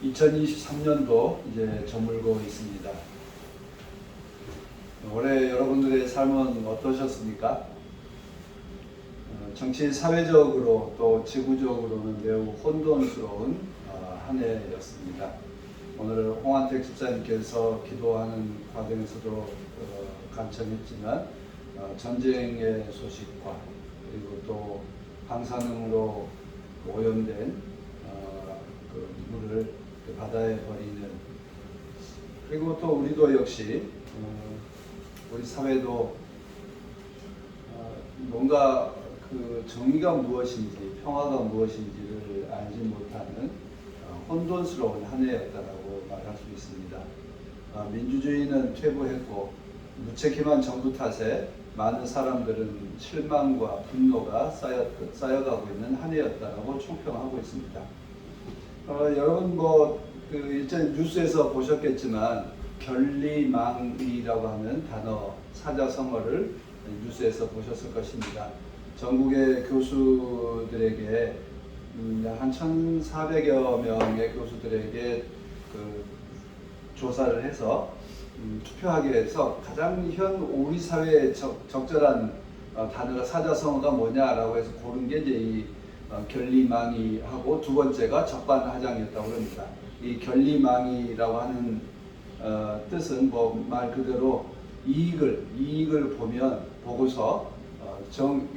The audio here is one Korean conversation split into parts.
2023년도 이제 저물고 있습니다. 올해 여러분들의 삶은 어떠셨습니까? 정치 사회적으로 또 지구적으로는 매우 혼돈스러운 한 해였습니다. 오늘 홍한택 집사님께서 기도하는 과정에서도 간청했지만 전쟁의 소식과 그리고 또 방사능으로 오염된 그 물을 바다에 버리는, 그리고 또 우리도 역시 우리 사회도 뭔가 그 정의가 무엇인지 평화가 무엇인지를 알지 못하는 혼돈스러운 한 해였다라고 말할 수 있습니다. 민주주의는 퇴보했고 무책임한 정부 탓에 많은 사람들은 실망과 분노가 쌓여가고 있는 한 해였다라고 총평하고 있습니다. 여러분 그 일전 뉴스에서 보셨겠지만 결리망이라고 하는 단어 사자성어를 뉴스에서 보셨을 것입니다. 전국의 교수들에게 한 1,400여 명의 교수들에게 그 조사를 해서 투표하게 해서 가장 현 우리 사회에 적절한 단어가 사자성어가 뭐냐라고 해서 고른 게 이제 이 결리망이하고 두 번째가 적반하장이었다고 합니다. 이 결리망이라고 하는 뜻은 뭐 말 그대로 이익을 보고서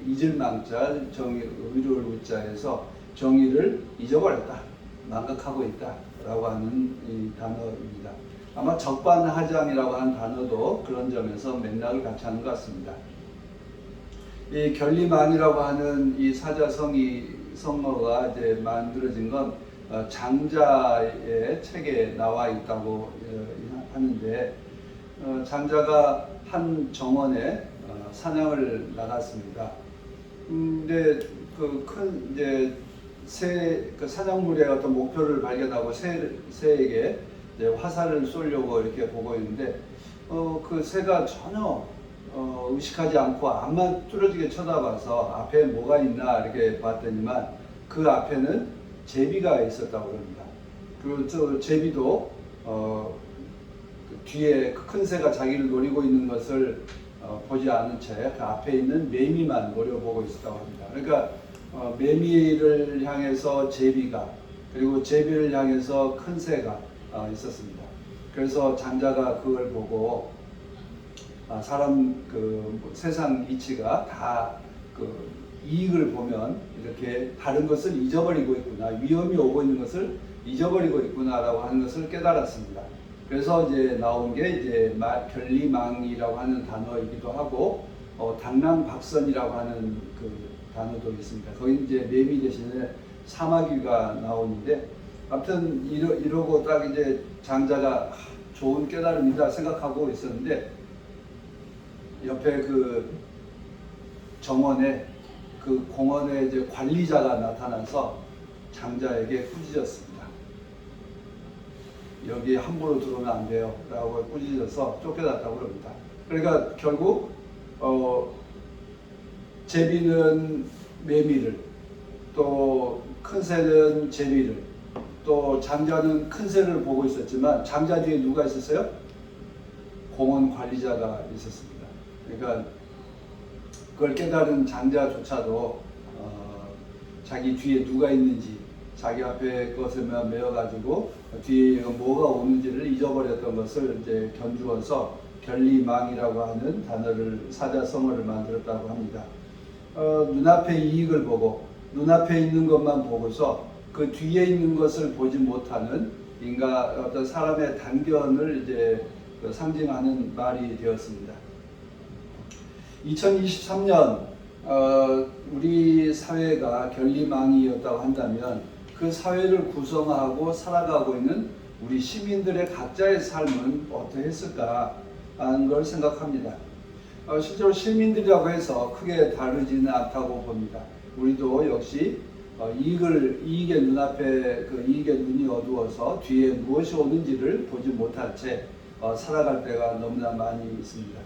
잊을 망자 의를 우자에서 정의를 잊어버렸다, 망각하고 있다라고 하는 이 단어입니다. 아마 적반하장이라고 하는 단어도 그런 점에서 맥락을 같이 하는 것 같습니다. 이 결리망이라고 하는 이 사자성어가 이제 만들어진 건 장자의 책에 나와 있다고 하는데, 장자가 한 정원에 사냥을 나갔습니다. 근데 그 큰 이제 그 사냥물의 어떤 목표를 발견하고 새에게 화살을 쏘려고 이렇게 보고 있는데 그 새가 전혀 의식하지 않고 앞만 뚫어지게 쳐다봐서 앞에 뭐가 있나 이렇게 봤더니만 그 앞에는 제비가 있었다고 합니다. 그리고 저 제비도 그 뒤에 큰 새가 자기를 노리고 있는 것을 보지 않은 채 그 앞에 있는 매미만 노려보고 있었다고 합니다. 그러니까 매미를 향해서 제비가, 그리고 제비를 향해서 큰 새가 있었습니다. 그래서 장자가 그걸 보고 사람 그 세상 이치가 다 그 이익을 보면 이렇게 다른 것을 잊어버리고 있구나, 위험이 오고 있는 것을 잊어버리고 있구나라고 하는 것을 깨달았습니다. 그래서 이제 나온 게 이제 결리망이라고 하는 단어이기도 하고 당랑박선이라고 하는 그 단어도 있습니다. 거기 이제 매미 대신에 사마귀가 나오는데, 아무튼 이러고 딱 이제 장자가 좋은 깨달음이다 생각하고 있었는데, 옆에 그 정원에 그 공원에 이제 관리자가 나타나서 장자에게 꾸짖었습니다. 여기 함부로 들어오면 안 돼요 라고 꾸짖어서 쫓겨났다고 합니다. 그러니까 결국 제비는 매미를, 또 큰 새는 제비를, 또 장자는 큰 새를 보고 있었지만 장자 뒤에 누가 있었어요? 공원 관리자가 있었습니다. 그러니까 그걸 깨달은 장자조차도 자기 뒤에 누가 있는지, 자기 앞에 것에만 매여가지고 뒤에 뭐가 오는지를 잊어버렸던 것을 이제 견주어서 결리망이라고 하는 단어를 사자성어를 만들었다고 합니다. 눈앞에 이익을 보고 눈앞에 있는 것만 보고서 그 뒤에 있는 것을 보지 못하는 어떤 사람의 단견을 이제 상징하는 말이 되었습니다. 2023년 우리 사회가 결리망이였다고 한다면 그 사회를 구성하고 살아가고 있는 우리 시민들의 각자의 삶은 어떠했을까 하는 걸 생각합니다. 실제로 시민들이라고 해서 크게 다르지는 않다고 봅니다. 우리도 역시 이익의 눈앞에 그 이익의 눈이 어두워서 뒤에 무엇이 오는지를 보지 못한 채 살아갈 때가 너무나 많이 있습니다.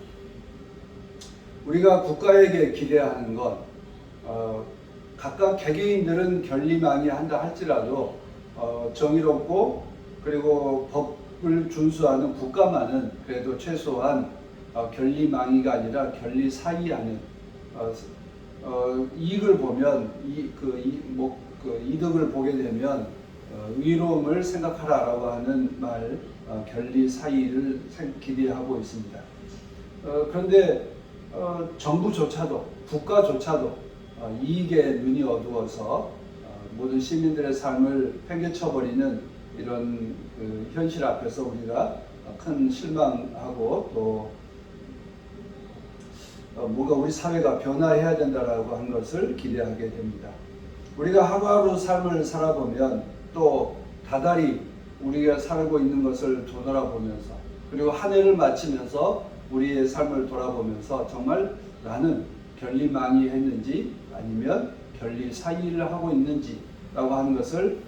우리가 국가에게 기대하는 건 각각 개개인들은 결리망이한다 할지라도 정의롭고 그리고 법을 준수하는 국가만은 그래도 최소한 결리망이가 아니라 결리사의하는 이익을 보면 이득을 보게 되면 의로움을 생각하라라고 하는 말 결리사의를 기대하고 있습니다. 그런데 정부조차도 국가조차도 이익에 눈이 어두워서 모든 시민들의 삶을 팽개쳐버리는 이런 현실 앞에서 우리가 큰 실망하고 또 뭔가 우리 사회가 변화해야 된다라고 하는 것을 기대하게 됩니다. 우리가 하루하루 삶을 살아보면 또 다달이 우리가 살고 있는 것을 되돌아보면서 그리고 한 해를 마치면서 우리의 삶을 돌아보면서 정말 나는 결리망이했는지 아니면 결리사의를 하고 있는지 라고 하는 것을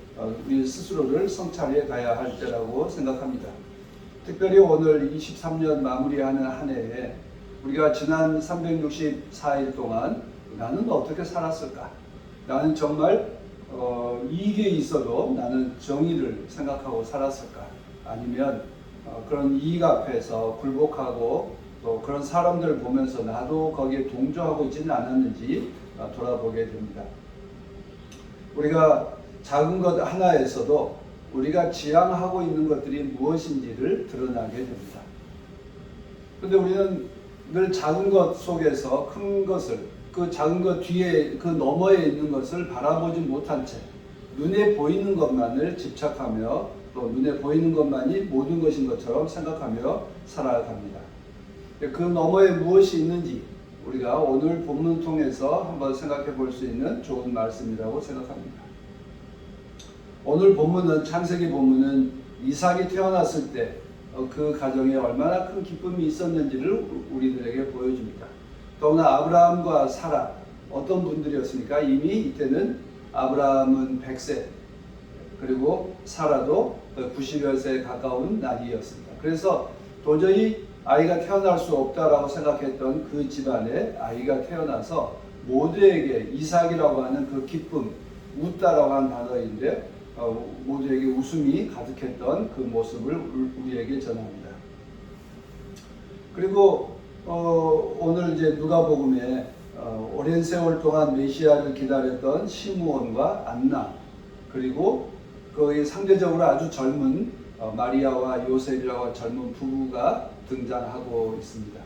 우리 스스로를 성찰해 가야 할 때라고 생각합니다. 특별히 오늘 23년 마무리하는 한 해에 우리가 지난 364일 동안 나는 어떻게 살았을까? 나는 정말 이익에 있어도 나는 정의를 생각하고 살았을까? 아니면 그런 이익 앞에서 굴복하고 또 그런 사람들을 보면서 나도 거기에 동조하고 있지는 않았는지 돌아보게 됩니다. 우리가 작은 것 하나에서도 우리가 지향하고 있는 것들이 무엇인지를 드러나게 됩니다. 그런데 우리는 늘 작은 것 속에서 큰 것을 그 작은 것 뒤에 그 너머에 있는 것을 바라보지 못한 채 눈에 보이는 것만을 집착하며 또 눈에 보이는 것만이 모든 것인 것처럼 생각하며 살아갑니다. 그 너머에 무엇이 있는지 우리가 오늘 본문 통해서 한번 생각해 볼 수 있는 좋은 말씀이라고 생각합니다. 오늘 본문은 창세기 본문은 이삭이 태어났을 때 그 가정에 얼마나 큰 기쁨이 있었는지를 우리들에게 보여줍니다. 더구나 아브라함과 사라 어떤 분들이었습니까? 이미 이때는 아브라함은 100세 그리고 사라도 90여 세에 가까운 나이였습니다. 그래서 도저히 아이가 태어날 수 없다라고 생각했던 그 집안에 아이가 태어나서 모두에게 이삭이라고 하는 그 기쁨, 웃다라고 하는 단어인데 모두에게 웃음이 가득했던 그 모습을 우리에게 전합니다. 그리고 오늘 이제 누가복음에 오랜 세월 동안 메시아를 기다렸던 시므온과 안나 그리고 거의 상대적으로 아주 젊은 마리아와 요셉이라고 하는 젊은 부부가 등장하고 있습니다.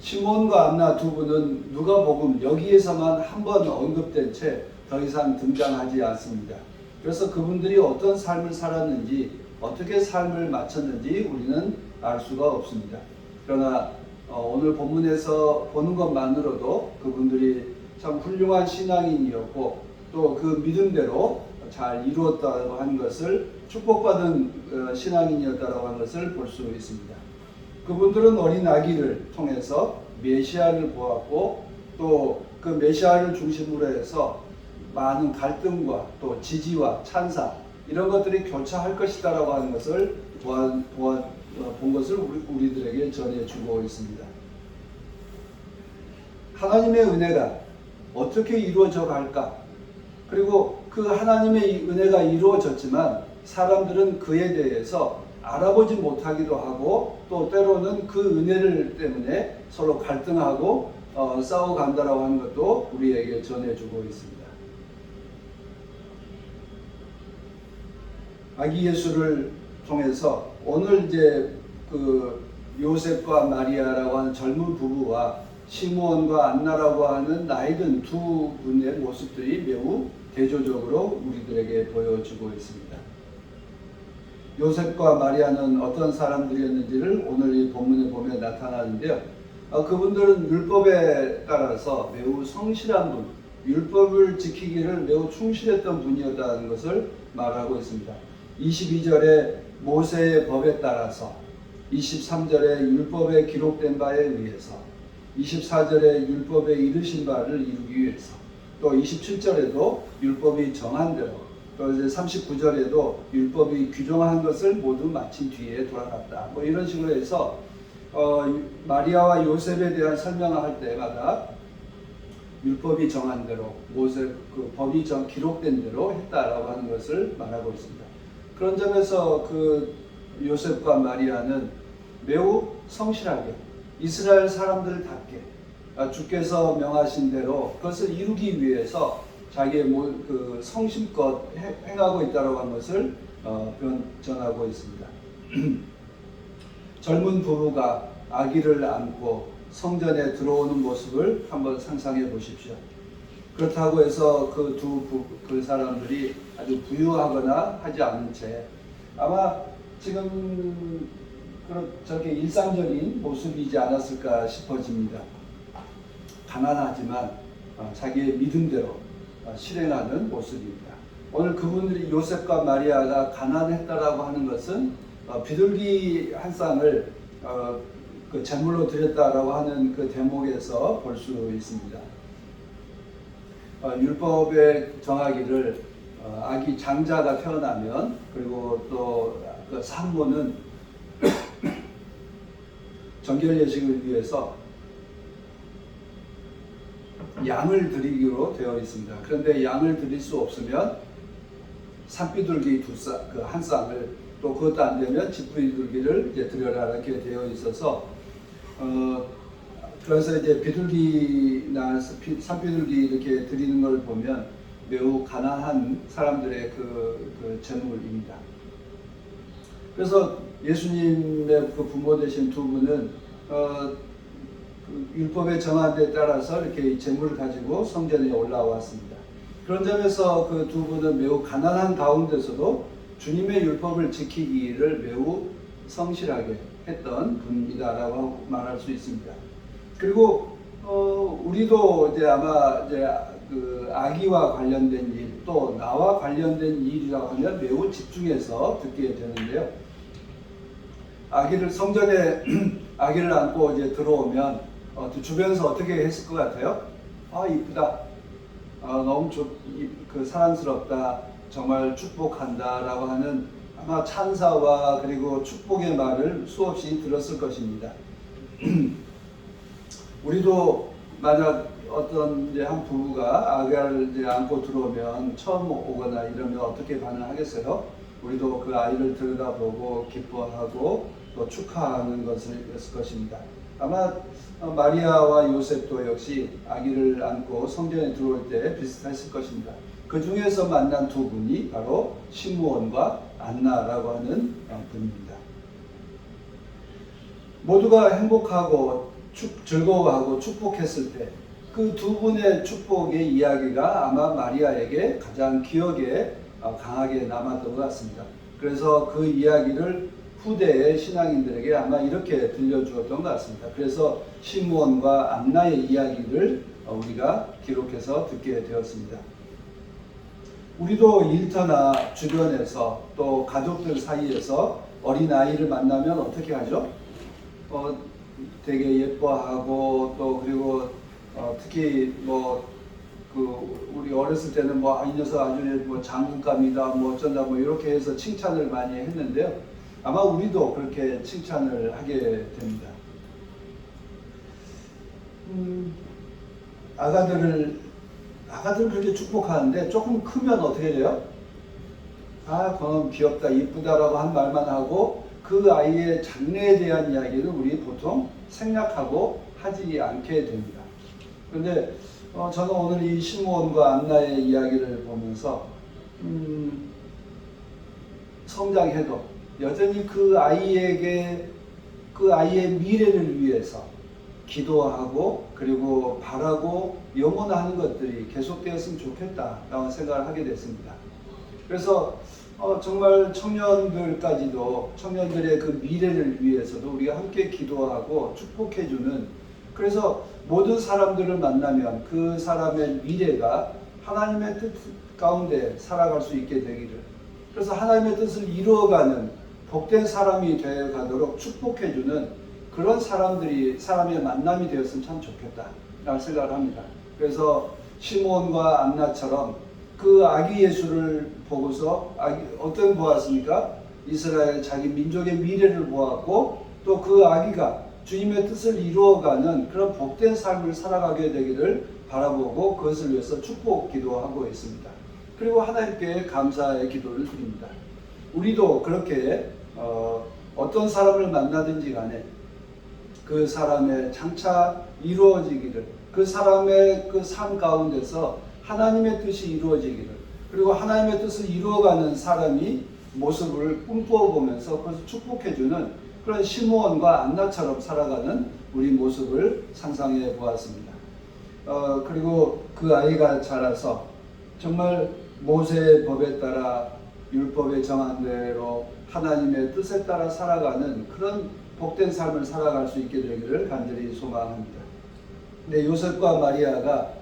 시므온과 안나 두 분은 누가복음 여기에서만 한 번 언급된 채 더 이상 등장하지 않습니다. 그래서 그분들이 어떤 삶을 살았는지 어떻게 삶을 마쳤는지 우리는 알 수가 없습니다. 그러나 오늘 본문에서 보는 것만으로도 그분들이 참 훌륭한 신앙인이었고 또 그 믿음대로 잘 이루었다고 하는 것을 축복받은 신앙인이었다고 하는 것을 볼 수 있습니다. 그분들은 어린 아기를 통해서 메시아를 보았고 또 그 메시아를 중심으로 해서 많은 갈등과 또 지지와 찬사 이런 것들이 교차할 것이다라고 하는 것을 본 것을 우리들에게 전해주고 있습니다. 하나님의 은혜가 어떻게 이루어져 갈까? 그리고 그 하나님의 은혜가 이루어졌지만 사람들은 그에 대해서 알아보지 못하기도 하고 또 때로는 그 은혜를 때문에 서로 갈등하고 싸워간다라고 하는 것도 우리에게 전해주고 있습니다. 아기 예수를 통해서 오늘 이제 그 요셉과 마리아라고 하는 젊은 부부와 시므온과 안나라고 하는 나이든 두 분의 모습들이 매우 대조적으로 우리들에게 보여주고 있습니다. 요셉과 마리아는 어떤 사람들이었는지를 오늘 이 본문에 보면 나타나는데요. 그분들은 율법에 따라서 매우 성실한 분, 율법을 지키기를 매우 충실했던 분이었다는 것을 말하고 있습니다. 22절에 모세의 법에 따라서, 23절에 율법에 기록된 바에 의해서, 24절에 율법에 이르신 바를 이루기 위해서, 또 27절에도 율법이 정한 대로, 또 이제 39절에도 율법이 규정한 것을 모두 마친 뒤에 돌아갔다. 뭐 이런 식으로 해서 마리아와 요셉에 대한 설명을 할 때마다 율법이 정한 대로 모세 그 법이 기록된 대로 했다라고 하는 것을 말하고 있습니다. 그런 점에서 그 요셉과 마리아는 매우 성실하게 이스라엘 사람들답게 주께서 명하신 대로 그것을 이루기 위해서 자기의 그 성심껏 행하고 있다고 하는 것을 전하고 있습니다. 젊은 부부가 아기를 안고 성전에 들어오는 모습을 한번 상상해 보십시오. 그렇다고 해서 그 사람들이 아주 부유하거나 하지 않은 채 아마 지금 저렇게 일상적인 모습이지 않았을까 싶어집니다. 가난하지만 자기의 믿음대로 실행하는 모습입니다. 오늘 그분들이 요셉과 마리아가 가난했다라고 하는 것은 비둘기 한 쌍을 그 제물로 드렸다라고 하는 그 대목에서 볼 수 있습니다. 율법에 정하기를 아기 장자가 태어나면 그리고 또 그 산모는 정결 예식을 위해서 양을 드리기로 되어 있습니다. 그런데 양을 드릴 수 없으면 산비둘기 한 쌍을 또 그것도 안 되면 집비둘기를 이제 드려라 이렇게 되어 있어서 그래서 이제 비둘기나 산비둘기 이렇게 드리는 걸 보면 매우 가난한 사람들의 그 제물입니다. 그래서 예수님의 그 부모 되신 두 분은 그 율법에 정한 데 따라서 이렇게 제물을 가지고 성전에 올라왔습니다. 그런 점에서 그 두 분은 매우 가난한 가운데서도 주님의 율법을 지키기를 매우 성실하게 했던 분이다라고 말할 수 있습니다. 그리고 우리도 이제 아마 이제 그 아기와 관련된 일, 또 나와 관련된 일이라고 하면 매우 집중해서 듣게 되는데요. 성전에 아기를 안고 이제 들어오면 주변에서 어떻게 했을 것 같아요? 아, 이쁘다. 너무 사랑스럽다. 정말 축복한다라고 하는 아마 찬사와 그리고 축복의 말을 수없이 들었을 것입니다. 우리도 만약 어떤 이제 한 부부가 아기를 이제 안고 들어오면 처음 오거나 이러면 어떻게 반응하겠어요? 우리도 그 아이를 들여다보고 기뻐하고 또 축하하는 것을 것입니다. 아마 마리아와 요셉도 역시 아기를 안고 성전에 들어올 때 비슷했을 것입니다. 그 중에서 만난 두 분이 바로 시므온과 안나라고 하는 분입니다. 모두가 행복하고 즐거워하고 축복했을 때 그 두 분의 축복의 이야기가 아마 마리아에게 가장 기억에 강하게 남았던 것 같습니다. 그래서 그 이야기를 후대의 신앙인들에게 아마 이렇게 들려주었던 것 같습니다. 그래서 시므온과 안나의 이야기를 우리가 기록해서 듣게 되었습니다. 우리도 일터나 주변에서 또 가족들 사이에서 어린아이를 만나면 어떻게 하죠? 되게 예뻐하고 또 그리고 특히 우리 어렸을 때는 이 녀석 아주 장군감이다 어쩐다 이렇게 해서 칭찬을 많이 했는데요. 아마 우리도 그렇게 칭찬을 하게 됩니다. 아가들을 그렇게 축복하는데 조금 크면 어떻게 돼요? 그건 귀엽다, 이쁘다라고 한 말만 하고 그 아이의 장래에 대한 이야기를 우리 보통 생략하고 하지 않게 됩니다. 그런데 저는 오늘 이 시므온과 안나의 이야기를 보면서 성장해도 여전히 그 아이의 미래를 위해서 기도하고 그리고 바라고 염원하는 것들이 계속되었으면 좋겠다라고 생각을 하게 됐습니다. 그래서 정말 청년들의 그 미래를 위해서도 우리가 함께 기도하고 축복해주는, 그래서 모든 사람들을 만나면 그 사람의 미래가 하나님의 뜻 가운데 살아갈 수 있게 되기를, 그래서 하나님의 뜻을 이루어가는 복된 사람이 되어가도록 축복해주는 그런 사람의 만남이 되었으면 참 좋겠다라는 생각을 합니다. 그래서 시므온과 안나처럼 그 아기 예수를 보고서 어떤 보았습니까? 이스라엘 자기 민족의 미래를 보았고 또 그 아기가 주님의 뜻을 이루어가는 그런 복된 삶을 살아가게 되기를 바라보고 그것을 위해서 축복 기도하고 있습니다. 그리고 하나님께 감사의 기도를 드립니다. 우리도 그렇게 어떤 사람을 만나든지 간에 그 사람의 장차 이루어지기를, 그 사람의 그 삶 가운데서 하나님의 뜻이 이루어지기를, 그리고 하나님의 뜻을 이루어가는 사람이 모습을 꿈꾸어 보면서 그것을 축복해주는 그런 시므온과 안나처럼 살아가는 우리 모습을 상상해 보았습니다. 그리고 그 아이가 자라서 정말 모세의 법에 따라 율법에 정한 대로 하나님의 뜻에 따라 살아가는 그런 복된 삶을 살아갈 수 있게 되기를 간절히 소망합니다. 네, 요셉과 마리아가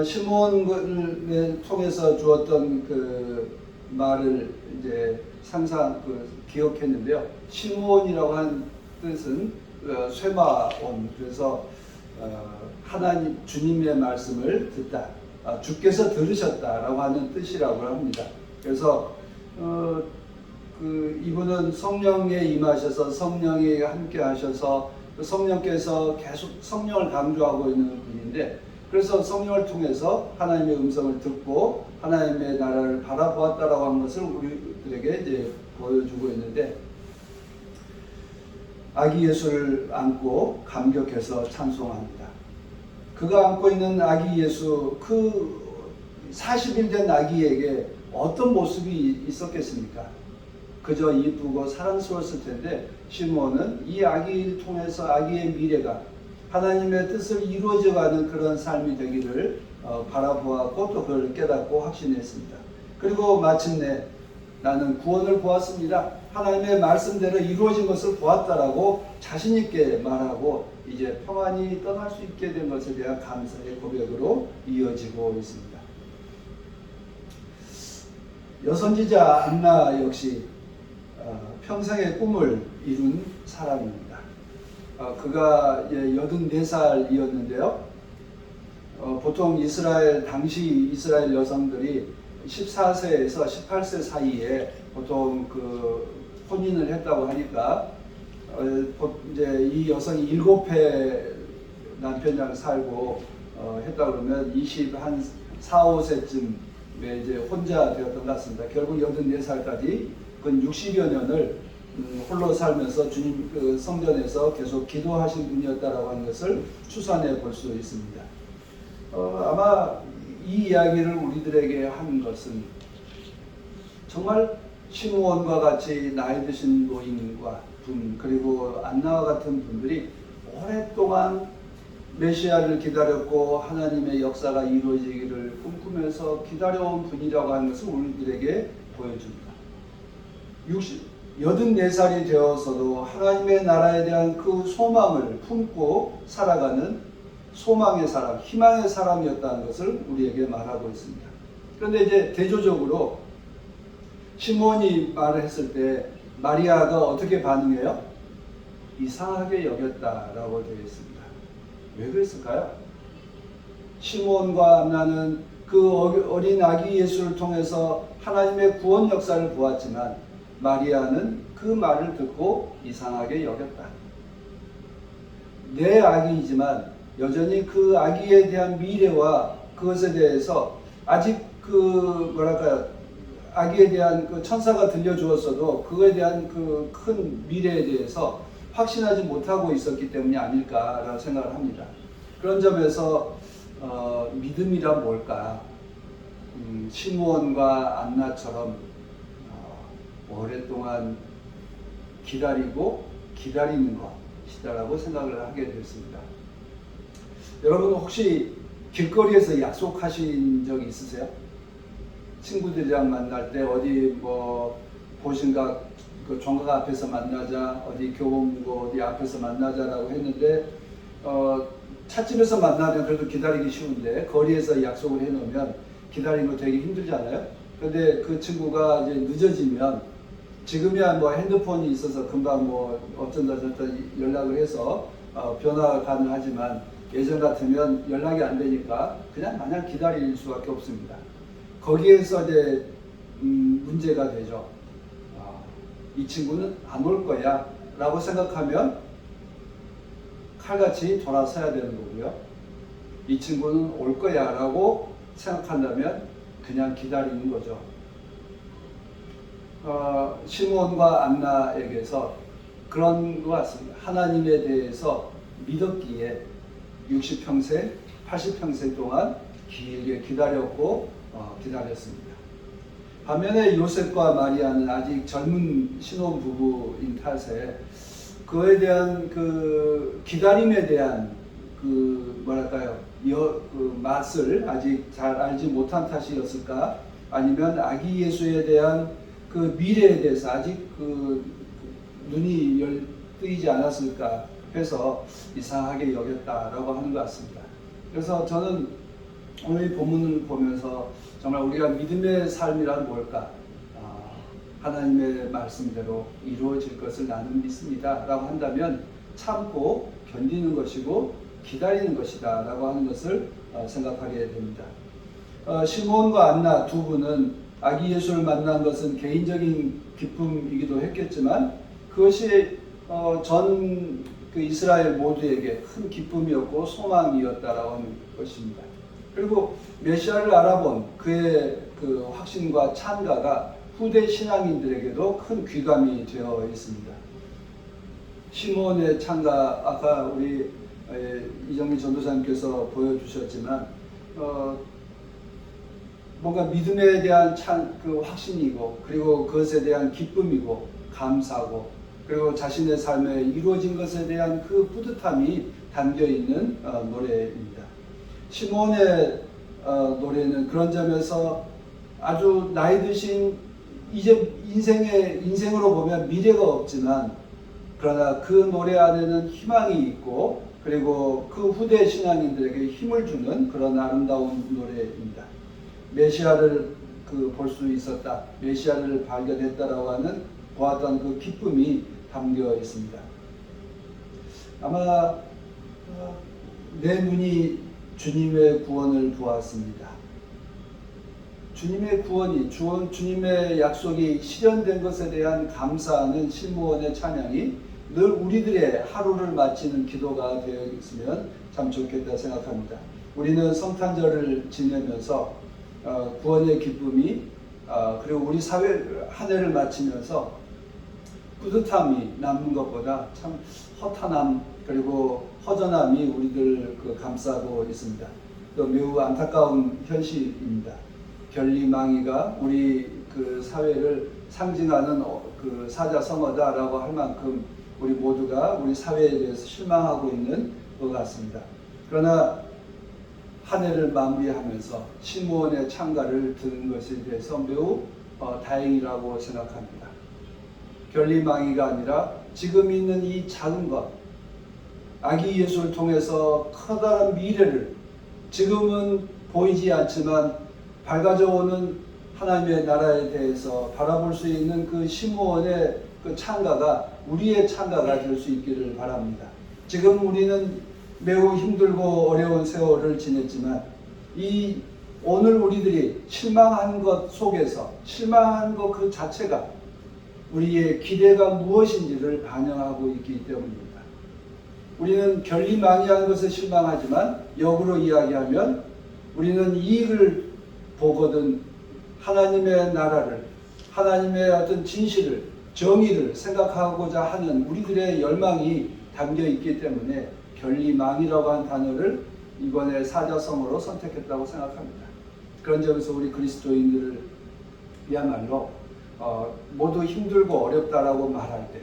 시므온을 통해서 주었던 그 말을 이제 기억했는데요. 시므온이라고 한 뜻은 쇠마온, 그래서 하나님 주님의 말씀을 듣다, 주께서 들으셨다라고 하는 뜻이라고 합니다. 그래서 이분은 성령에 임하셔서 성령이 함께 하셔서 성령께서 계속 성령을 강조하고 있는 분인데, 그래서 성령을 통해서 하나님의 음성을 듣고 하나님의 나라를 바라보았다라고 하는 것을 우리들에게 이제 보여주고 있는데, 아기 예수를 안고 감격해서 찬송합니다. 그가 안고 있는 아기 예수, 그 40일 된 아기에게 어떤 모습이 있었겠습니까? 그저 이쁘고 사랑스러웠을 텐데, 시므온은 이 아기를 통해서 아기의 미래가 하나님의 뜻을 이루어져가는 그런 삶이 되기를 바라보았고, 또 그걸 깨닫고 확신했습니다. 그리고 마침내 나는 구원을 보았습니다, 하나님의 말씀대로 이루어진 것을 보았다라고 자신 있게 말하고 이제 평안히 떠날 수 있게 된 것에 대한 감사의 고백으로 이어지고 있습니다. 여선지자 안나 역시 평생의 꿈을 이룬 사람입니다. 그가 84살이었는데요. 보통 당시 이스라엘 여성들이 14세에서 18세 사이에 보통 혼인을 했다고 하니까, 이제 이 여성이 7회 남편이랑 살고 했다 그러면 4, 5세쯤에 이제 혼자 되었던 것 같습니다. 결국 84살까지 근 60여 년을 홀로 살면서 주님 성전에서 계속 기도하신 분이었다라고 하는 것을 추산해 볼 수 있습니다. 아마 이 이야기를 우리들에게 한 것은 정말 시므온과 같이 나이 드신 노인과 그리고 안나와 같은 분들이 오랫동안 메시아를 기다렸고 하나님의 역사가 이루어지기를 꿈꾸면서 기다려온 분이라고 하는 것을 우리들에게 보여줍니다. 84살이 되어서도 하나님의 나라에 대한 그 소망을 품고 살아가는 소망의 사람, 희망의 사람이었다는 것을 우리에게 말하고 있습니다. 그런데 이제 대조적으로 시므온이 말을 했을 때 마리아가 어떻게 반응해요? 이상하게 여겼다라고 되어 있습니다. 왜 그랬을까요? 시므온과 안나는 그 어린 아기 예수를 통해서 하나님의 구원 역사를 보았지만, 마리아는 그 말을 듣고 이상하게 여겼다. 내 아기이지만 여전히 그 아기에 대한 미래와 그것에 대해서 아직 아기에 대한 그 천사가 들려주었어도 그거에 대한 그 큰 미래에 대해서 확신하지 못하고 있었기 때문이 아닐까라는 생각을 합니다. 그런 점에서 믿음이란 뭘까? 시므온과 안나처럼 오랫동안 기다리고 기다리는 것이다라고 생각을 하게 됐습니다. 여러분 혹시 길거리에서 약속하신 적이 있으세요? 친구들이랑 만날 때 어디 보신각 그 종각 앞에서 만나자, 어디 교보문고 어디 앞에서 만나자라고 했는데 찻집에서 만나면 그래도 기다리기 쉬운데 거리에서 약속을 해놓으면 기다리는 거 되게 힘들잖아요. 근데 그 친구가 이제 늦어지면 지금이야 핸드폰이 있어서 금방 어쩐다 연락을 해서 변화가 가능하지만, 예전 같으면 연락이 안 되니까 그냥 마냥 기다릴 수밖에 없습니다. 거기에서 이제 문제가 되죠. 이 친구는 안 올 거야 라고 생각하면 칼같이 돌아서야 되는 거고요. 이 친구는 올 거야 라고 생각한다면 그냥 기다리는 거죠. 시므온과 안나에게서 그런 것 같습니다. 하나님에 대해서 믿었기에 60평생, 80평생 동안 길게 기다렸고 기다렸습니다. 반면에 요셉과 마리아는 아직 젊은 신혼부부인 탓에 그에 대한 그 기다림에 대한 그 뭐랄까요, 그 맛을 아직 잘 알지 못한 탓이었을까? 아니면 아기 예수에 대한 그 미래에 대해서 아직 그 눈이 뜨이지 않았을까 해서 이상하게 여겼다라고 하는 것 같습니다. 그래서 저는 오늘 본문을 보면서 정말 우리가 믿음의 삶이란 뭘까? 하나님의 말씀대로 이루어질 것을 나는 믿습니다 라고 한다면 참고 견디는 것이고 기다리는 것이다 라고 하는 것을 생각하게 됩니다. 시므온과 안나 두 분은 아기 예수를 만난 것은 개인적인 기쁨이기도 했겠지만 그것이 전 그 이스라엘 모두에게 큰 기쁨이었고 소망이었다라고 하는 것입니다. 그리고 메시아를 알아본 그의 그 확신과 찬가가 후대 신앙인들에게도 큰 귀감이 되어 있습니다. 시므온의 찬가, 아까 우리 이정민 전도사님께서 보여주셨지만 뭔가 믿음에 대한 그 확신이고, 그리고 그것에 대한 기쁨이고 감사고, 그리고 자신의 삶에 이루어진 것에 대한 그 뿌듯함이 담겨 있는 노래입니다. 시므온의 노래는 그런 점에서 아주 나이 드신 이제 인생으로 보면 미래가 없지만, 그러나 그 노래 안에는 희망이 있고, 그리고 그 후대 신앙인들에게 힘을 주는 그런 아름다운 노래입니다. 메시아를 볼 수 있었다, 메시아를 발견했다라고 하는 보았던 그 기쁨이 담겨 있습니다. 아마 내 눈이 주님의 구원을 보았습니다. 주님의 구원이, 주님의 약속이 실현된 것에 대한 감사하는 시므온의 찬양이 늘 우리들의 하루를 마치는 기도가 되어 있으면 참 좋겠다 생각합니다. 우리는 성탄절을 지내면서 구원의 기쁨이, 그리고 우리 사회 한 해를 마치면서 뿌듯함이 남는 것보다 참 허탄함, 그리고 허전함이 우리들 감싸고 있습니다. 또 매우 안타까운 현실입니다. 결리망이가 우리 그 사회를 상징하는 그 사자성어다라고 할 만큼 우리 모두가 우리 사회에 대해서 실망하고 있는 것 같습니다. 그러나 한 해를 마무리하면서 시므온의 찬가를 듣는 것에 대해서 매우 다행이라고 생각합니다. 결리망이가 아니라 지금 있는 이 작은 것, 아기 예수를 통해서 커다란 미래를 지금은 보이지 않지만 밝아져오는 하나님의 나라에 대해서 바라볼 수 있는 그 시므온의 그 찬가가 우리의 찬가가 될 수 있기를 바랍니다. 지금 우리는 매우 힘들고 어려운 세월을 지냈지만 이 오늘 우리들이 실망한 것 속에서 실망한 것 그 자체가 우리의 기대가 무엇인지를 반영하고 있기 때문입니다. 우리는 결리망이한 것에 실망하지만 역으로 이야기하면 우리는 이익을 보거든 하나님의 나라를, 하나님의 어떤 진실을, 정의를 생각하고자 하는 우리들의 열망이 담겨 있기 때문에 결리망이라고 한 단어를 이번에 사자성어로 선택했다고 생각합니다. 그런 점에서 우리 그리스도인들이야말로 모두 힘들고 어렵다라고 말할 때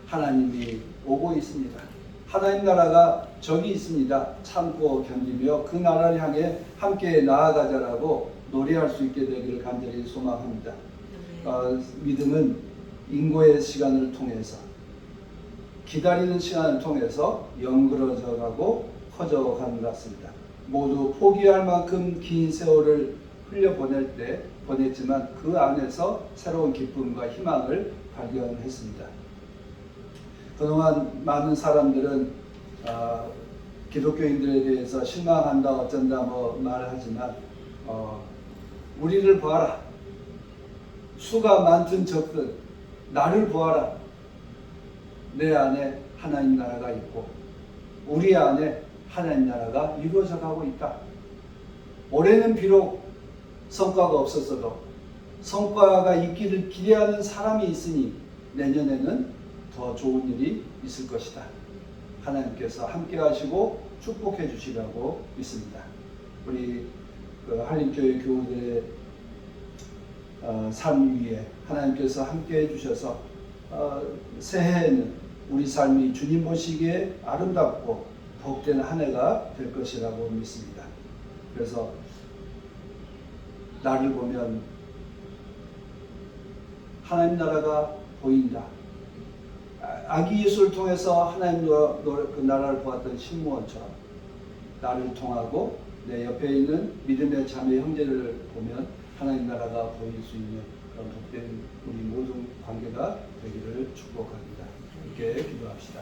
하나님이 오고 있습니다. 하나님 나라가 저기 있습니다. 참고 견디며 그 나라를 향해 함께 나아가자라고 노래할 수 있게 되기를 간절히 소망합니다. 믿음은 인고의 시간을 통해서, 기다리는 시간을 통해서 연그러져 가고 커져가는 것 같습니다. 모두 포기할 만큼 긴 세월을 보냈지만 그 안에서 새로운 기쁨과 희망을 발견했습니다. 그동안 많은 사람들은 기독교인들에 대해서 실망한다 어쩐다 말을 하지만 우리를 보아라, 수가 많든 적든 나를 보아라, 내 안에 하나님 나라가 있고 우리 안에 하나님 나라가 이루어져 가고 있다. 올해는 비록 성과가 없었어도 성과가 있기를 기대하는 사람이 있으니 내년에는 더 좋은 일이 있을 것이다. 하나님께서 함께 하시고 축복해 주시라고 믿습니다. 우리 한림교회 교우들의 삶 위에 하나님께서 함께 해주셔서 새해에는 우리 삶이 주님 보시기에 아름답고 복된 한 해가 될 것이라고 믿습니다. 그래서 나를 보면 하나님 나라가 보인다. 아기 예수를 통해서 하나님 그 나라를 보았던 신무원처럼 나를 통하고 내 옆에 있는 믿음의 자매 형제를 보면 하나님 나라가 보일 수 있는 그런 복된 우리 모든 관계가 되기를 축복합니다. 함께 기도합시다.